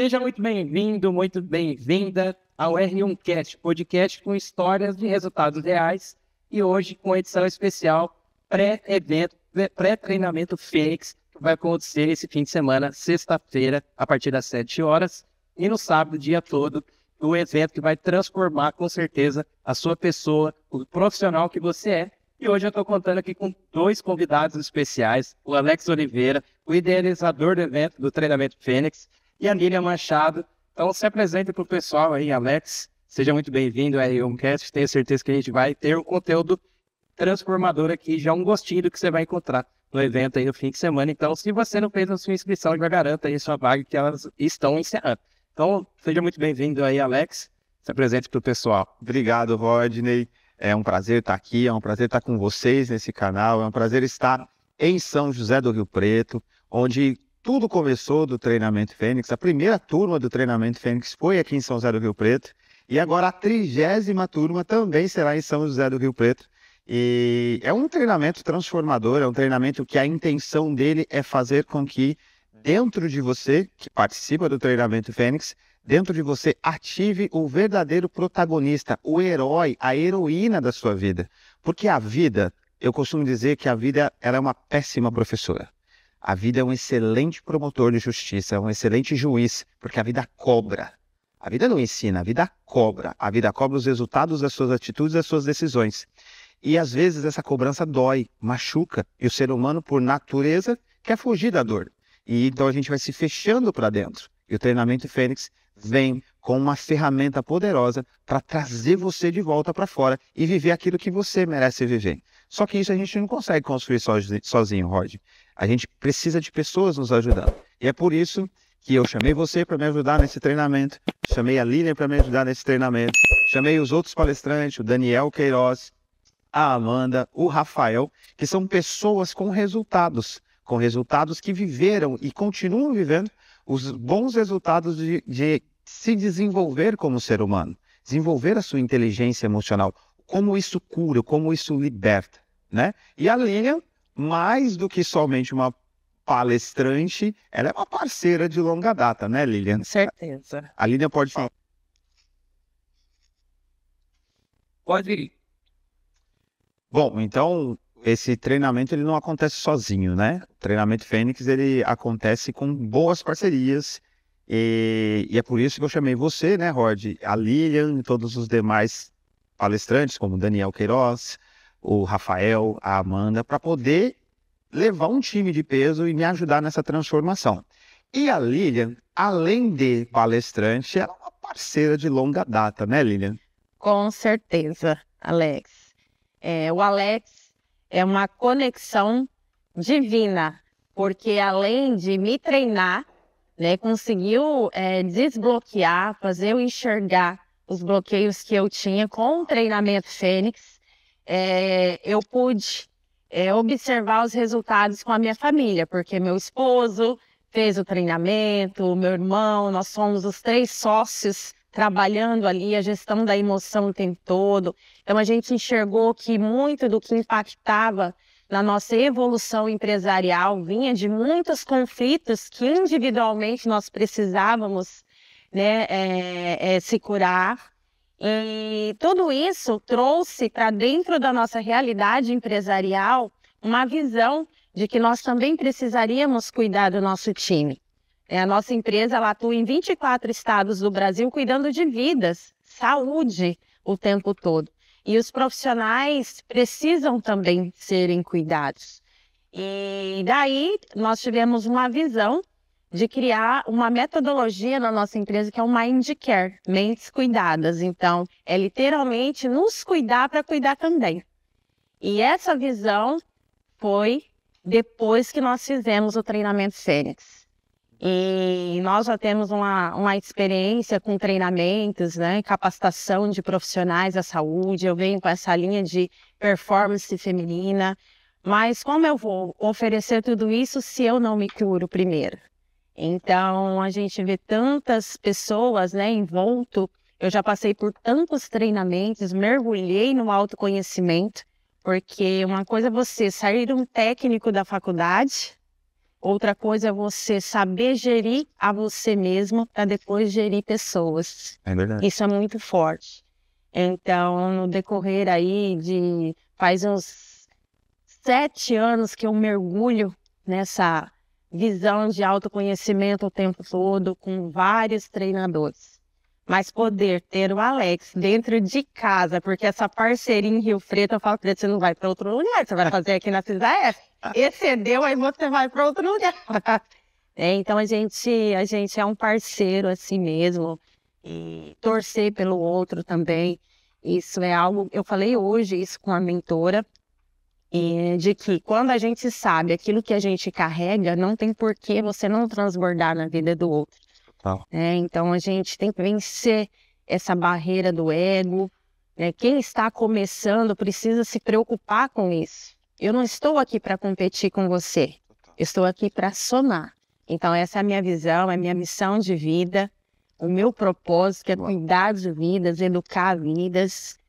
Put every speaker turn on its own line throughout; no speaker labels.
Seja muito bem-vindo, muito bem-vinda ao R1Cast, podcast com histórias de resultados reais e hoje com edição especial pré-evento, pré-treinamento Fênix, que vai acontecer esse fim de semana, sexta-feira, a partir das 7 horas e no sábado, o dia todo, o evento que vai transformar com certeza a sua pessoa, o profissional que você é. E hoje eu estou contando aqui com dois convidados especiais, o Alex Oliveira, o idealizador do evento do treinamento Fênix, e a Lilian Machado. Então se apresente para o pessoal aí, Alex. Seja muito bem-vindo ao R1Cast. Tenho certeza que a gente vai ter um conteúdo transformador aqui, já um gostinho do que você vai encontrar no evento aí no fim de semana. Então, se você não fez a sua inscrição, já garanta aí sua vaga que elas estão encerrando. Então, seja muito bem-vindo aí, Alex. Se apresente para o pessoal.
Obrigado, Rodney. É um prazer estar aqui, é um prazer estar com vocês nesse canal, é um prazer estar em São José do Rio Preto, onde tudo começou do treinamento Fênix. A primeira turma do treinamento Fênix foi aqui em São José do Rio Preto e agora a 30ª turma também será em São José do Rio Preto. E é um treinamento transformador, é um treinamento que a intenção dele é fazer com que dentro de você, que participa do treinamento Fênix, dentro de você ative o verdadeiro protagonista, o herói, a heroína da sua vida. Porque a vida, eu costumo dizer que a vida ela é uma péssima professora. A vida é um excelente promotor de justiça, é um excelente juiz, porque a vida cobra. A vida não ensina, a vida cobra. A vida cobra os resultados das suas atitudes e das suas decisões. E às vezes essa cobrança dói, machuca, e o ser humano, por natureza, quer fugir da dor. E então a gente vai se fechando para dentro. E o treinamento Fênix vem com uma ferramenta poderosa para trazer você de volta para fora e viver aquilo que você merece viver. Só que isso a gente não consegue construir sozinho, Rod. A gente precisa de pessoas nos ajudando. E é por isso que eu chamei você para me ajudar nesse treinamento, chamei a Lilian para me ajudar nesse treinamento, chamei os outros palestrantes, o Daniel Queiroz, a Amanda, o Rafael, que são pessoas com resultados que viveram e continuam vivendo os bons resultados de se desenvolver como ser humano, desenvolver a sua inteligência emocional, como isso cura, como isso liberta, né? E a Lilian, mais do que somente uma palestrante, ela é uma parceira de longa data, né, Lilian?
Certeza.
A Lilian pode falar.
Pode ir.
Bom, então esse treinamento ele não acontece sozinho, né? O treinamento Fênix ele acontece com boas parcerias e é por isso que eu chamei você, né, Rod, a Lilian e todos os demais palestrantes, como o Daniel Queiroz, o Rafael, a Amanda, para poder levar um time de peso e me ajudar nessa transformação. E a Lilian, além de palestrante, ela é uma parceira de longa data, né, Lilian?
Com certeza, Alex. O Alex é uma conexão divina, porque além de me treinar, né, conseguiu desbloquear, fazer eu enxergar os bloqueios que eu tinha com o treinamento Fênix. Eu pude observar os resultados com a minha família, porque meu esposo fez o treinamento, meu irmão, nós somos os 3 sócios trabalhando ali a gestão da emoção o tempo todo. Então a gente enxergou que muito do que impactava na nossa evolução empresarial vinha de muitos conflitos que individualmente nós precisávamos, né, se curar. E tudo isso trouxe para dentro da nossa realidade empresarial uma visão de que nós também precisaríamos cuidar do nosso time. A nossa empresa ela atua em 24 estados do Brasil cuidando de vidas, saúde o tempo todo. E os profissionais precisam também serem cuidados. E daí nós tivemos uma visão de criar uma metodologia na nossa empresa que é o Mind Care, Mentes Cuidadas. Então, é literalmente nos cuidar para cuidar também. E essa visão foi depois que nós fizemos o treinamento Fênix. E nós já temos uma experiência com treinamentos, né, capacitação de profissionais da saúde. Eu venho com essa linha de performance feminina. Mas como eu vou oferecer tudo isso se eu não me curo primeiro? Então, a gente vê tantas pessoas, né, envolto. Eu já passei por tantos treinamentos, mergulhei no autoconhecimento, porque uma coisa é você sair um técnico da faculdade, outra coisa é você saber gerir a você mesmo para depois gerir pessoas.
É verdade.
Isso é muito forte. Então, no decorrer aí faz uns 7 anos que eu mergulho nessa visão de autoconhecimento o tempo todo, com vários treinadores. Mas poder ter o Alex dentro de casa, porque essa parceria em Rio Preto, eu falo para ele, você não vai para outro lugar, você vai fazer aqui na CISAF. Excedeu, aí você vai para outro lugar. Então a gente é um parceiro assim mesmo, e torcer pelo outro também. Isso é algo, eu falei hoje isso com a mentora, de que quando a gente sabe aquilo que a gente carrega, não tem por que você não transbordar na vida do outro. Então a gente tem que vencer essa barreira do ego. Quem está começando precisa se preocupar com isso. Eu não estou aqui para competir com você, eu estou aqui para somar. Então essa é a minha visão, é a minha missão de vida, o meu propósito, que é cuidar de vidas, educar vidas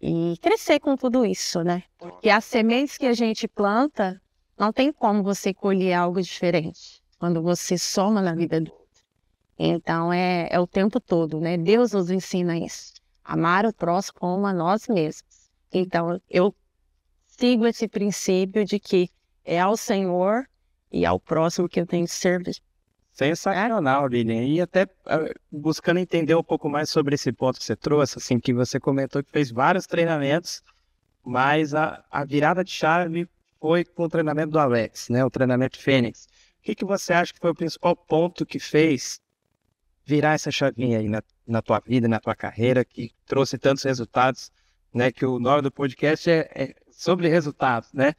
e crescer com tudo isso, né? Porque as sementes que a gente planta, não tem como você colher algo diferente quando você soma na vida do outro. Então é o tempo todo, né? Deus nos ensina isso. Amar o próximo como a nós mesmos. Então eu sigo esse princípio de que é ao Senhor e ao próximo que eu tenho que servir.
Sensacional, Lilian. E até buscando entender um pouco mais sobre esse ponto que você trouxe, assim, que você comentou que fez vários treinamentos, mas a virada de chave foi com o treinamento do Alex, né? O treinamento Fênix. O que você acha que foi o principal ponto que fez virar essa chavinha aí na tua vida, na tua carreira, que trouxe tantos resultados, né? Que o nome do podcast é sobre resultados, né?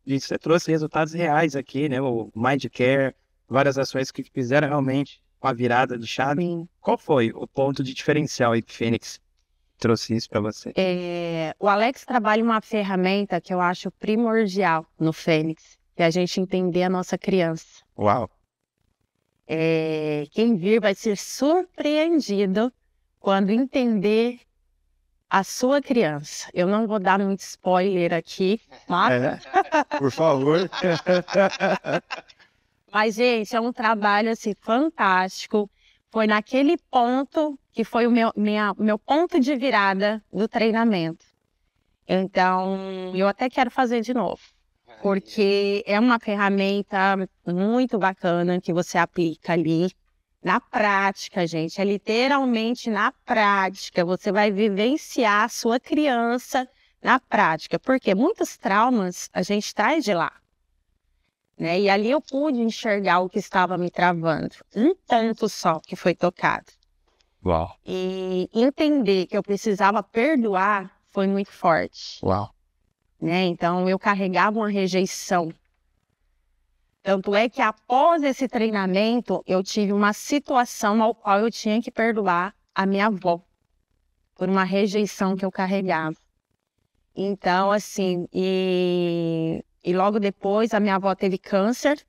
E você trouxe resultados reais aqui, né? O Mindcare, várias ações que fizeram realmente uma virada de chave.
Sim.
Qual foi o ponto de diferencial aí que Fênix trouxe isso para você?
O Alex trabalha uma ferramenta que eu acho primordial no Fênix, que é a gente entender a nossa criança.
Uau!
Quem vir vai ser surpreendido quando entender a sua criança. Eu não vou dar muito spoiler aqui, tá?
Por favor.
Mas, gente, é um trabalho assim, fantástico. Foi naquele ponto que foi o meu ponto de virada do treinamento. Então, eu até quero fazer de novo. Porque é uma ferramenta muito bacana que você aplica ali na prática, gente. É literalmente na prática. Você vai vivenciar a sua criança na prática. Porque muitos traumas a gente traz de lá. E ali eu pude enxergar o que estava me travando. Um ponto só que foi tocado.
Uau.
E entender que eu precisava perdoar foi muito forte.
Uau.
Então eu carregava uma rejeição. Tanto é que após esse treinamento, eu tive uma situação ao qual eu tinha que perdoar a minha avó. Por uma rejeição que eu carregava. Então, assim, e logo depois a minha avó teve câncer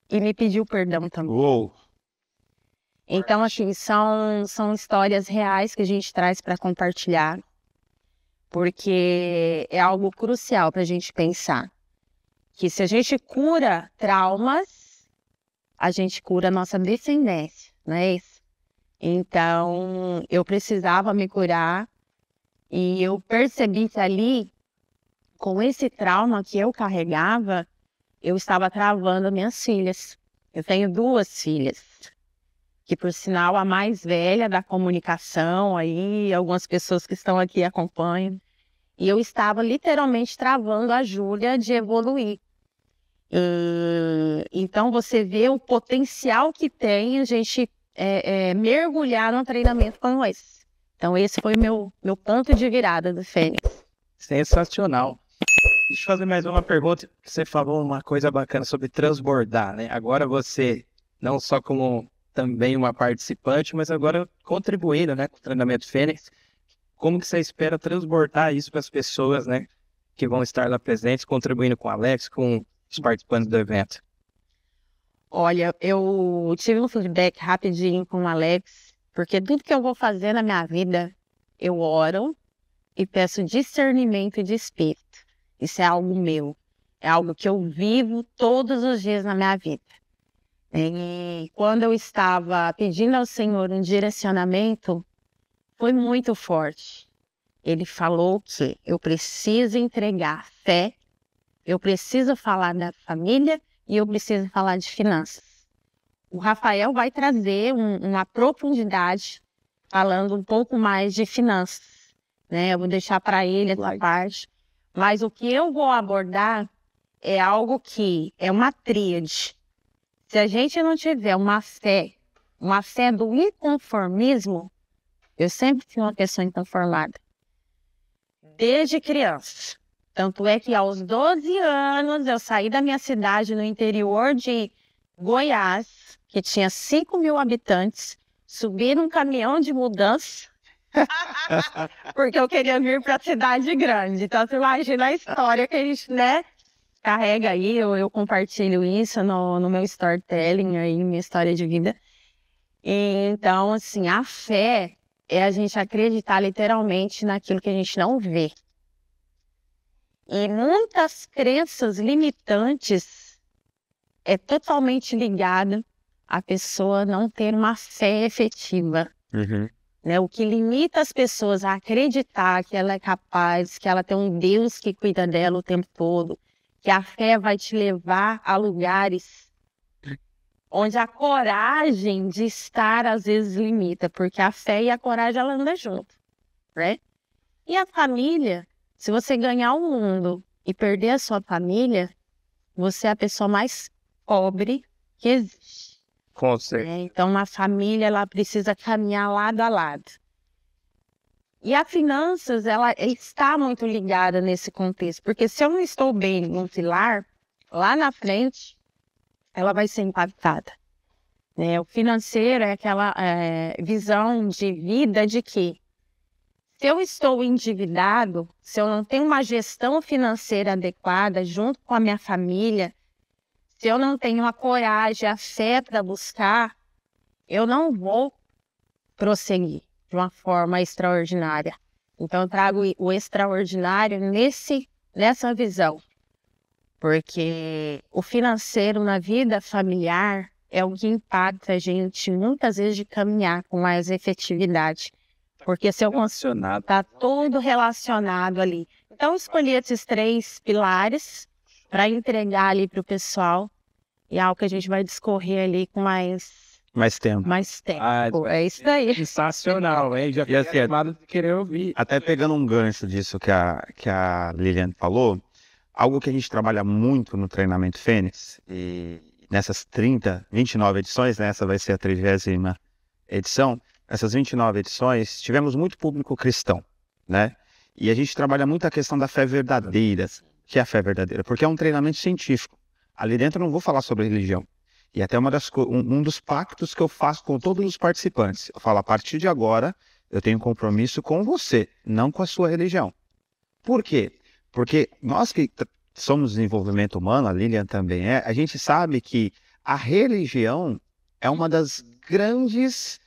e me pediu perdão também.
Uou.
Então, assim, são histórias reais que a gente traz para compartilhar, porque é algo crucial para a gente pensar. Que se a gente cura traumas, a gente cura a nossa descendência, não é isso? Então, eu precisava me curar e eu percebi que ali, com esse trauma que eu carregava, eu estava travando minhas filhas. Eu tenho 2 filhas, que por sinal a mais velha da comunicação, aí algumas pessoas que estão aqui acompanham, e eu estava literalmente travando a Júlia de evoluir. Então você vê o potencial que tem a gente mergulhar num treinamento como esse. Então esse foi o meu ponto de virada do Fênix.
Sensacional. Deixa eu fazer mais uma pergunta. Você falou uma coisa bacana sobre transbordar, né? Agora você, não só como também uma participante, mas agora contribuindo, né, com o treinamento Fênix. Como que você espera transbordar isso para as pessoas, né, que vão estar lá presentes, contribuindo com o Alex, com os participantes do evento?
Olha, eu tive um feedback rapidinho com o Alex, porque tudo que eu vou fazer na minha vida, eu oro e peço discernimento de espírito. Isso é algo meu, é algo que eu vivo todos os dias na minha vida. E quando eu estava pedindo ao Senhor um direcionamento, foi muito forte. Ele falou que eu preciso entregar fé, eu preciso falar da família e eu preciso falar de finanças. O Rafael vai trazer uma profundidade falando um pouco mais de finanças, né? Eu vou deixar para ele essa parte. Mas o que eu vou abordar é algo que é uma tríade. Se a gente não tiver uma fé do inconformismo, eu sempre fui uma pessoa inconformada. Desde criança. Tanto é que aos 12 anos eu saí da minha cidade no interior de Goiás, que tinha 5.000 habitantes, subi num caminhão de mudança, porque eu queria vir para a cidade grande. Então, você imagina a história que a gente, né, carrega aí. Eu compartilho isso no meu storytelling, aí, minha história de vida. Então, assim, a fé é a gente acreditar literalmente naquilo que a gente não vê. E muitas crenças limitantes é totalmente ligada a pessoa não ter uma fé efetiva. Né? O que limita as pessoas a acreditar que ela é capaz, que ela tem um Deus que cuida dela o tempo todo, que a fé vai te levar a lugares onde a coragem de estar às vezes limita, porque a fé e a coragem ela andam junto, né? E a família, se você ganhar o mundo e perder a sua família, você é a pessoa mais pobre que existe.
Com certeza.
Então, uma família ela precisa caminhar lado a lado. E a finanças, ela está muito ligada nesse contexto, porque se eu não estou bem num pilar, lá na frente, ela vai ser impactada. O financeiro é aquela visão de vida de que se eu estou endividado, se eu não tenho uma gestão financeira adequada junto com a minha família, se eu não tenho a coragem, a fé para buscar, eu não vou prosseguir de uma forma extraordinária. Então, eu trago o extraordinário nessa visão. Porque o financeiro na vida familiar é o que impacta a gente muitas vezes de caminhar com mais efetividade. Porque se eu está tudo relacionado ali. Então, eu escolhi esses 3 pilares para entregar ali para o pessoal. E é algo que a gente vai discorrer ali com mais tempo. É isso aí.
Sensacional, hein? Já fiquei animado de querer ouvir.
Até pegando um gancho disso que a Liliane falou, algo que a gente trabalha muito no treinamento Fênix, e nessas 29 edições, né, essa vai ser a 30ª edição, essas 29 edições, tivemos muito público cristão, né? E a gente trabalha muito a questão da fé verdadeira. Que é a fé verdadeira? Porque é um treinamento científico. Ali dentro eu não vou falar sobre religião. E até um dos pactos que eu faço com todos os participantes. Eu falo, a partir de agora, eu tenho um compromisso com você, não com a sua religião. Por quê? Porque nós que somos desenvolvimento humano, a Lilian também a gente sabe que a religião é uma das grandes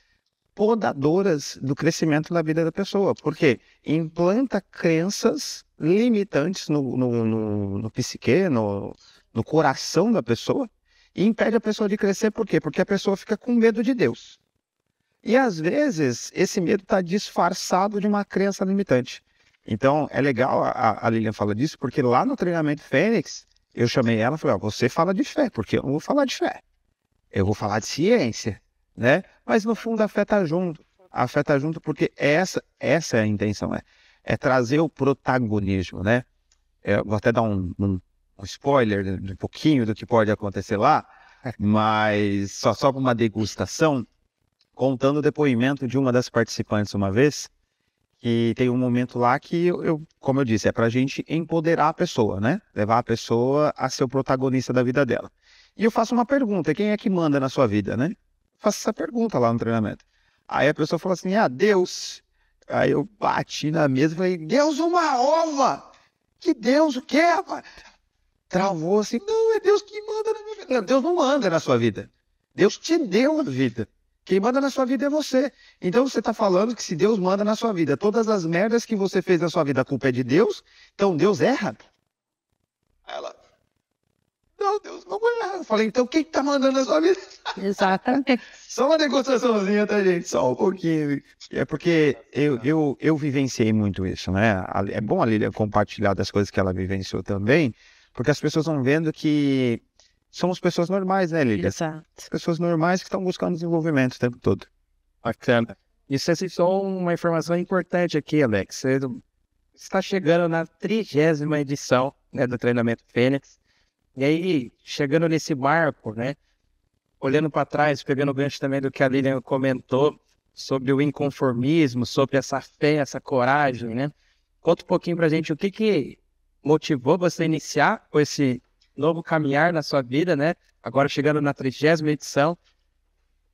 podadoras do crescimento da vida da pessoa. Por quê? Implanta crenças limitantes no psique, no coração da pessoa, e impede a pessoa de crescer. Por quê? Porque a pessoa fica com medo de Deus. E às vezes esse medo está disfarçado de uma crença limitante. Então é legal a Lilian fala disso, porque lá no treinamento Fênix, eu chamei ela e falei, você fala de fé, porque eu não vou falar de fé. Eu vou falar de ciência, né? Mas no fundo a fé está junto. A fé está junto porque essa é a intenção, é trazer o protagonismo, né? Eu vou até dar um spoiler de um pouquinho do que pode acontecer lá, mas só para uma degustação, contando o depoimento de uma das participantes uma vez, que tem um momento lá que, como eu disse, é para a gente empoderar a pessoa, né? Levar a pessoa a ser o protagonista da vida dela. E eu faço uma pergunta, quem é que manda na sua vida, né? Faço essa pergunta lá no treinamento. Aí a pessoa falou assim, Deus. Aí eu bati na mesa e falei, Deus uma ova! Que Deus o quê, rapaz? Travou assim, não, é Deus que manda na minha vida. Não, Deus não manda na sua vida. Deus te deu a vida. Quem manda na sua vida é você. Então você está falando que se Deus manda na sua vida, todas as merdas que você fez na sua vida, a culpa é de Deus, então Deus erra? Ela, não, Deus não erra. Eu falei, então quem que tá mandando a sua vida?
Exatamente.
Só uma degustaçãozinha, tá, gente? Só um pouquinho. É porque eu vivenciei muito isso, né? É bom a Lília compartilhar das coisas que ela vivenciou também, porque as pessoas vão vendo que somos pessoas normais, né, Lília?
Exato.
Pessoas normais que estão buscando desenvolvimento o tempo todo.
Bacana. E você citou uma informação importante aqui, Alex. Você está chegando na 30ª edição, né, do Treinamento Fênix. E aí, chegando nesse marco, né? Olhando para trás, pegando o gancho também do que a Lilian comentou sobre o inconformismo, sobre essa fé, essa coragem, né? Conta um pouquinho para a gente o que motivou você a iniciar com esse novo caminhar na sua vida, né? Agora chegando na 30ª edição,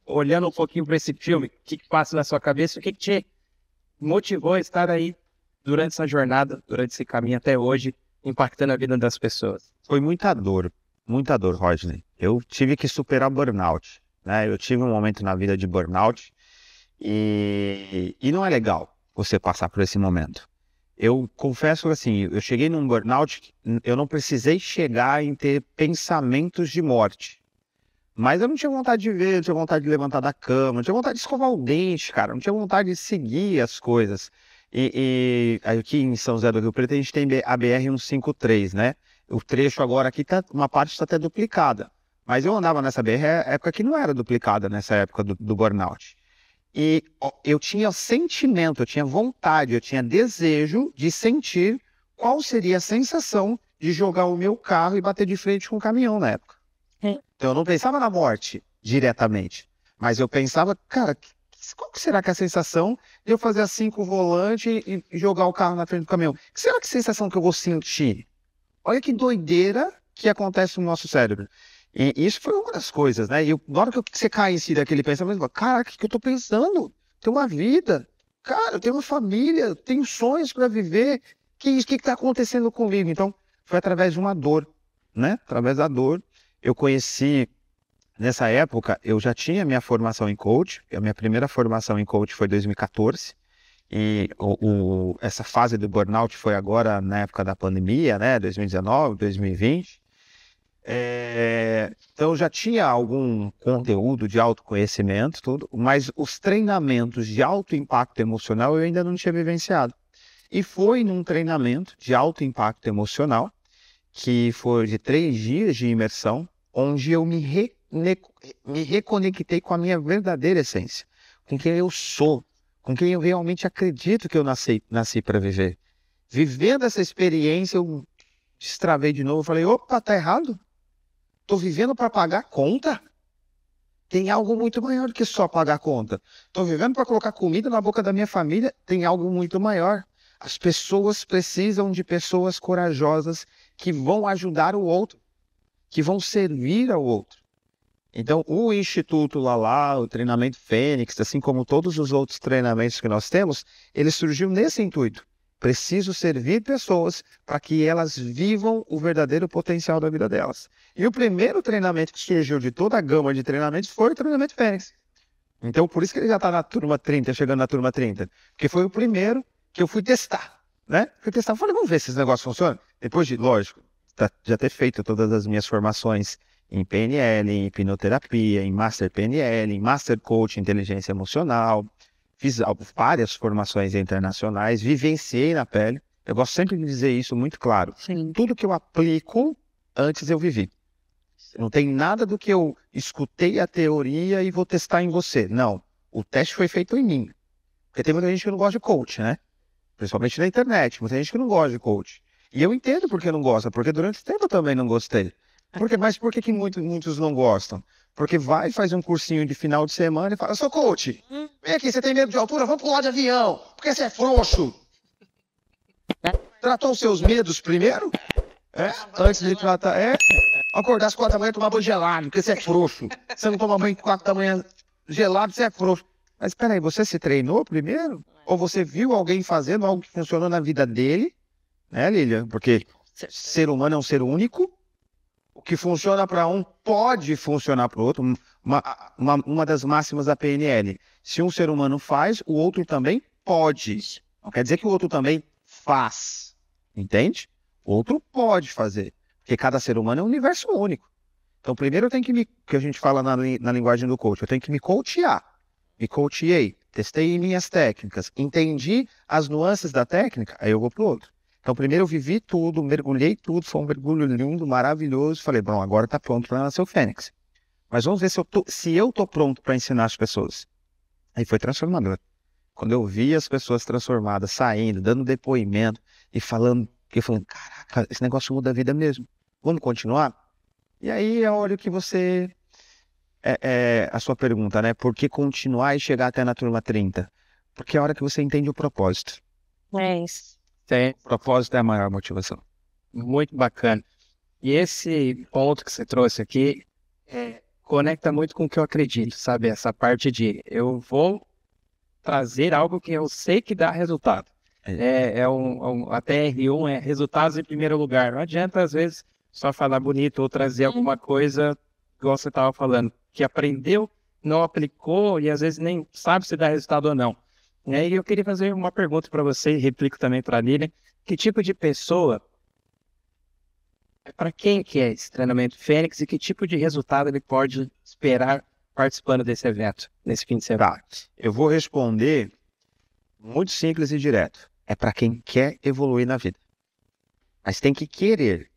olhando um pouquinho para esse filme, o que passa na sua cabeça, o que te motivou a estar aí durante essa jornada, durante esse caminho até hoje, impactando a vida das pessoas?
Foi muita dor, Rodney. Eu tive que superar burnout, né? Eu tive um momento na vida de burnout e não é legal você passar por esse momento. Eu confesso que assim, eu cheguei num burnout, eu não precisei chegar em ter pensamentos de morte. Mas eu não tinha vontade de ver, não tinha vontade de levantar da cama, não tinha vontade de escovar o dente, cara, não tinha vontade de seguir as coisas. E aqui em São José do Rio Preto a gente tem a BR-153, né? O trecho agora aqui, uma parte está até duplicada. Mas eu andava nessa BR, época que não era duplicada, nessa época do burnout. E eu tinha sentimento, eu tinha vontade, eu tinha desejo de sentir qual seria a sensação de jogar o meu carro e bater de frente com um caminhão na época. Então eu não pensava na morte diretamente, mas eu pensava, cara, qual que será que é a sensação de eu fazer assim com o volante e jogar o carro na frente do caminhão? Que será que é a sensação que eu vou sentir? Olha que doideira que acontece no nosso cérebro. E isso foi uma das coisas, né? E na hora que você cai em si daquele pensamento, cara, o que eu tô pensando? Tenho uma vida, cara, eu tenho uma família, eu tenho sonhos para viver. Que tá acontecendo comigo? Então, foi através de uma dor, né? Através da dor. Eu conheci, nessa época, eu já tinha minha formação em coach. A minha primeira formação em coach foi em 2014. E essa fase do burnout foi agora na época da pandemia, né? 2019, 2020. Então eu já tinha algum conteúdo de autoconhecimento, tudo, mas os treinamentos de alto impacto emocional eu ainda não tinha vivenciado. E foi num treinamento de alto impacto emocional, que foi de 3 dias de imersão, onde eu me reconectei com a minha verdadeira essência, com quem eu sou, com quem eu realmente acredito que eu nasci para viver. Vivendo essa experiência, eu destravei de novo, falei, opa, tá errado? Tô vivendo para pagar conta? Tem algo muito maior do que só pagar conta. Tô vivendo para colocar comida na boca da minha família? Tem algo muito maior. As pessoas precisam de pessoas corajosas que vão ajudar o outro, que vão servir ao outro. Então, o Instituto Lalá, o Treinamento Fênix, assim como todos os outros treinamentos que nós temos, ele surgiu nesse intuito. Preciso servir pessoas para que elas vivam o verdadeiro potencial da vida delas. E o primeiro treinamento que surgiu de toda a gama de treinamentos foi o Treinamento Fênix. Então, por isso que ele já está na turma 30, chegando na turma 30. Porque foi o primeiro que eu fui testar, né? Fui testar, falei, vamos ver se esse negócio funciona. Depois de, lógico, já ter feito todas as minhas formações em PNL, em hipnoterapia, em Master PNL, em Master Coach, Inteligência Emocional. Fiz várias formações internacionais, vivenciei na pele. Eu gosto sempre de dizer isso muito claro.
Sim.
Tudo que eu aplico, antes eu vivi. Não tem nada do que eu escutei a teoria e vou testar em você. Não. O teste foi feito em mim. Porque tem muita gente que não gosta de coach, né? Principalmente na internet. Muita gente que não gosta de coach. E eu entendo por que não gosta, porque durante o tempo eu também não gostei. Mas por que muitos não gostam? Porque vai, faz um cursinho de final de semana e fala, sou coach, vem aqui, você tem medo de altura? Vamos pular de avião, porque você é frouxo. Tratou os seus medos primeiro? Antes de tratar, acordar às 4 da manhã e tomar banho gelado, porque você é frouxo. Você não toma banho às 4 da manhã gelado, você é frouxo. Mas peraí, você se treinou primeiro? Ou você viu alguém fazendo algo que funcionou na vida dele? Né, Lilian? Porque ser humano é um ser único. O que funciona para um pode funcionar para o outro. Uma das máximas da PNL. Se um ser humano faz, o outro também pode. Não quer dizer que o outro também faz. Entende? O outro pode fazer. Porque cada ser humano é um universo único. Então, primeiro eu tenho que a gente fala na linguagem do coach, eu tenho que me coachear. Me coachei, testei minhas técnicas, entendi as nuances da técnica, aí eu vou pro outro. Então, primeiro eu vivi tudo, mergulhei tudo, foi um mergulho lindo, maravilhoso. Falei, bom, agora tá pronto para nascer o Fênix. Mas vamos ver se eu tô pronto para ensinar as pessoas. Aí foi transformador. Quando eu vi as pessoas transformadas, saindo, dando depoimento e falando, eu falei, caraca, esse negócio muda a vida mesmo. Vamos continuar? E aí é a hora que você... a sua pergunta, né? Por que continuar e chegar até na turma 30? Porque é a hora que você entende o propósito.
É isso.
O propósito é a maior motivação.
Muito bacana. E esse ponto que você trouxe aqui conecta muito com o que eu acredito, sabe? Essa parte de eu vou trazer algo que eu sei que dá resultado. A TR1 é resultados em primeiro lugar. Não adianta, às vezes, só falar bonito ou trazer alguma coisa, igual você estava falando, que aprendeu, não aplicou e às vezes nem sabe se dá resultado ou não. E eu queria fazer uma pergunta para você, e replico também para a Lilian. Que tipo de pessoa, para quem que é esse treinamento Fênix e que tipo de resultado ele pode esperar participando desse evento, nesse fim de semana?
Eu vou responder muito simples e direto. É para quem quer evoluir na vida. Mas tem que querer.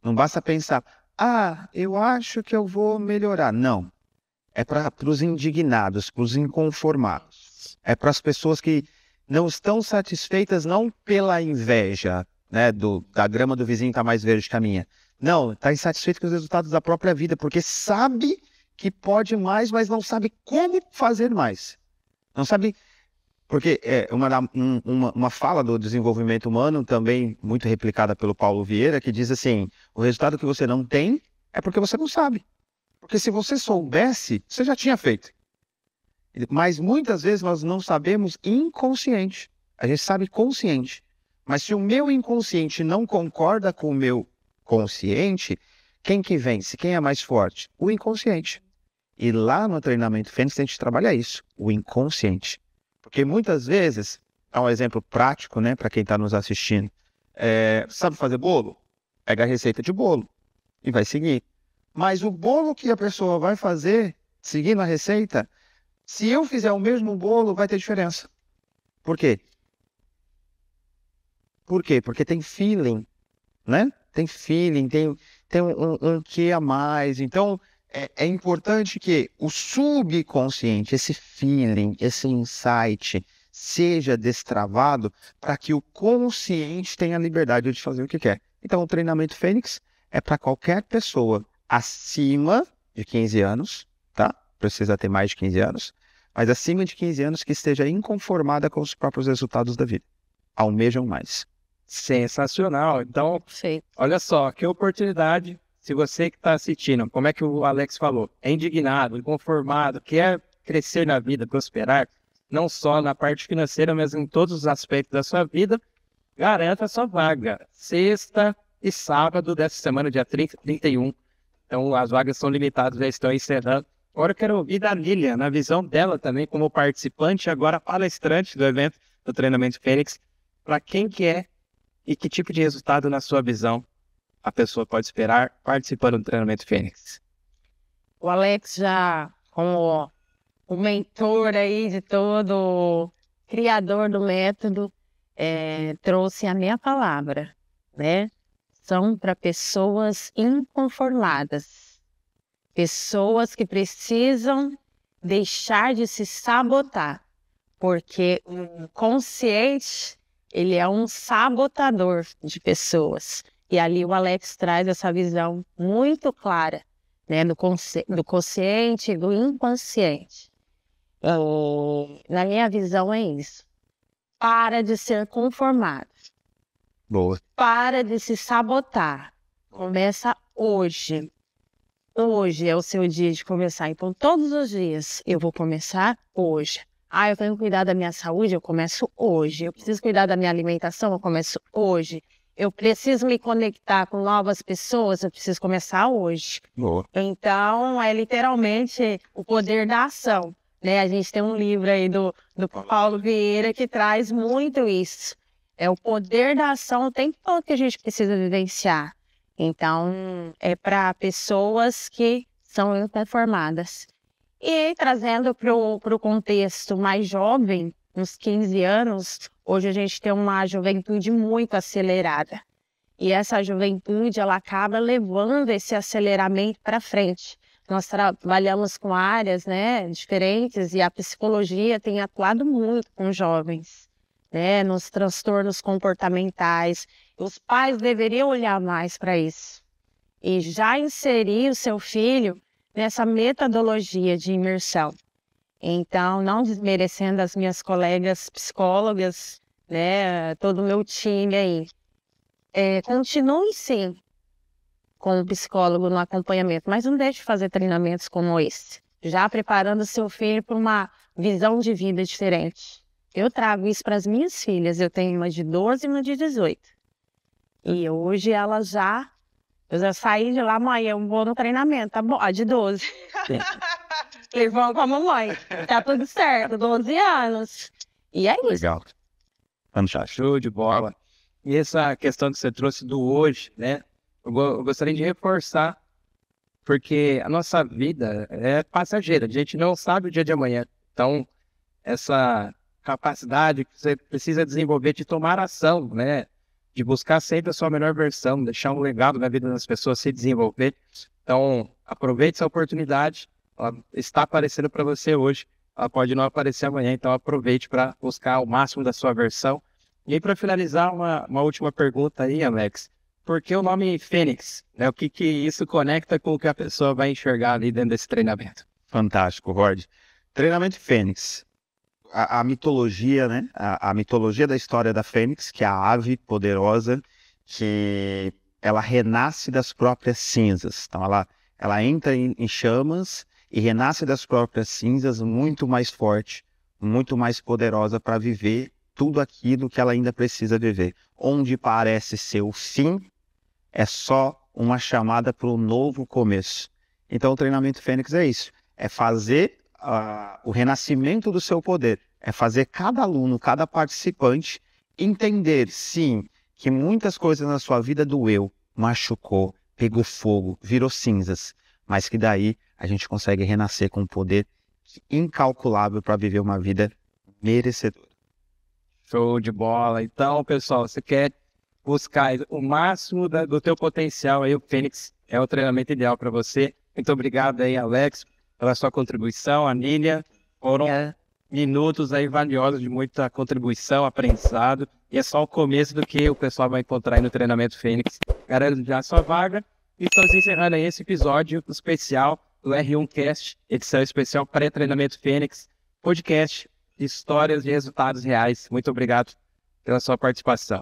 Não basta pensar, eu acho que eu vou melhorar. Não. É para os indignados, para os inconformados. É para as pessoas que não estão satisfeitas não pela inveja, né, da grama do vizinho está mais verde que a minha. Não, está insatisfeito com os resultados da própria vida, porque sabe que pode mais, mas não sabe como fazer mais. Não sabe... Porque uma fala do desenvolvimento humano, também muito replicada pelo Paulo Vieira, que diz assim, o resultado que você não tem é porque você não sabe. Porque se você soubesse, você já tinha feito. Mas muitas vezes nós não sabemos inconsciente. A gente sabe consciente. Mas se o meu inconsciente não concorda com o meu consciente, quem que vence? Quem é mais forte? O inconsciente. E lá no treinamento Fênix a gente trabalha isso, o inconsciente. Porque muitas vezes, dá um exemplo prático, né, para quem está nos assistindo. Sabe fazer bolo? Pega a receita de bolo e vai seguir. Mas o bolo que a pessoa vai fazer, seguindo a receita, se eu fizer o mesmo bolo, vai ter diferença. Por quê? Por quê? Porque tem feeling, né? Tem feeling, tem um quê a mais. Então, é importante que o subconsciente, esse feeling, esse insight, seja destravado para que o consciente tenha a liberdade de fazer o que quer. Então, o treinamento Fênix é para qualquer pessoa acima de 15 anos, tá? Precisa ter mais de 15 anos, mas acima de 15 anos que esteja inconformada com os próprios resultados da vida. Almejam mais.
Sensacional. Então, olha só, que oportunidade. Se você que está assistindo, como é que o Alex falou, é indignado, inconformado, quer crescer na vida, prosperar, não só na parte financeira, mas em todos os aspectos da sua vida, garanta a sua vaga. Sexta e sábado dessa semana, dia 30 e 31. Então, as vagas são limitadas, já estão encerrando. Agora eu quero ouvir da Lilian, na visão dela também, como participante, agora palestrante do evento do Treinamento Fênix, para quem que é e que tipo de resultado, na sua visão, a pessoa pode esperar participando do Treinamento Fênix.
O Alex já, como o mentor aí de todo, criador do método, trouxe a minha palavra, né? São para pessoas inconformadas, pessoas que precisam deixar de se sabotar, porque o consciente, ele é um sabotador de pessoas. E ali o Alex traz essa visão muito clara, né, do consciente e do inconsciente. Na minha visão é isso. Para de ser conformado.
Boa.
Para de se sabotar. Começa hoje. Hoje é o seu dia de começar. Então, todos os dias eu vou começar hoje. Eu tenho que cuidar da minha saúde, eu começo hoje. Eu preciso cuidar da minha alimentação, eu começo hoje. Eu preciso me conectar com novas pessoas, eu preciso começar hoje.
Boa.
Então, é literalmente o poder da ação, né? A gente tem um livro aí do Paulo Vieira que traz muito isso. É o poder da ação o tempo todo que a gente precisa vivenciar. Então, é para pessoas que são inconformadas. E trazendo para o contexto mais jovem, uns 15 anos, hoje a gente tem uma juventude muito acelerada. E essa juventude, ela acaba levando esse aceleramento para frente. Nós trabalhamos com áreas, né, diferentes e a psicologia tem atuado muito com jovens, né, nos transtornos comportamentais. Os pais deveriam olhar mais para isso e já inserir o seu filho nessa metodologia de imersão. Então, não desmerecendo as minhas colegas psicólogas, né, todo o meu time aí. Continue sim com o psicólogo no acompanhamento, mas não deixe de fazer treinamentos como esse, já preparando seu filho para uma visão de vida diferente. Eu trago isso para as minhas filhas, eu tenho uma de 12 e uma de 18. E hoje elas eu já saí de lá, mãe, eu vou no treinamento, tá bom? A de 12. Eles vão com a mamãe, tá tudo certo, 12 anos. E é isso.
Legal. Show de bola. E essa questão que você trouxe do hoje, né? Eu gostaria de reforçar, porque a nossa vida é passageira, a gente não sabe o dia de amanhã. Então, essa capacidade que você precisa desenvolver de tomar ação, né? De buscar sempre a sua melhor versão, deixar um legado na vida das pessoas, se desenvolver. Então, aproveite essa oportunidade, ela está aparecendo para você hoje, ela pode não aparecer amanhã, então aproveite para buscar o máximo da sua versão. E aí, para finalizar, uma última pergunta aí, Alex. Por que o nome Fênix? Né? O que isso conecta com o que a pessoa vai enxergar ali dentro desse treinamento?
Fantástico, Rod. Treinamento Fênix. A mitologia, né? A mitologia da história da Fênix, que é a ave poderosa, que ela renasce das próprias cinzas. Então, ela entra em chamas e renasce das próprias cinzas muito mais forte, muito mais poderosa para viver tudo aquilo que ela ainda precisa viver. Onde parece ser o fim, é só uma chamada para um novo começo. Então, o treinamento Fênix é isso. É fazer o renascimento do seu poder. É fazer cada aluno, cada participante entender, sim, que muitas coisas na sua vida doeu, machucou, pegou fogo, virou cinzas. Mas que daí a gente consegue renascer com um poder incalculável para viver uma vida merecedora.
Show de bola. Então, pessoal, você quer buscar o máximo do teu potencial aí, o Fênix é o treinamento ideal para você. Muito obrigado aí, Alex, pela sua contribuição. Anília, foram minutos aí valiosos de muita contribuição, aprendizado, e é só o começo do que o pessoal vai encontrar aí no treinamento Fênix. Garante já a sua vaga. E estamos encerrando aí esse episódio especial do R1Cast, edição especial pré-treinamento Fênix, podcast Histórias de Resultados Reais. Muito obrigado pela sua participação.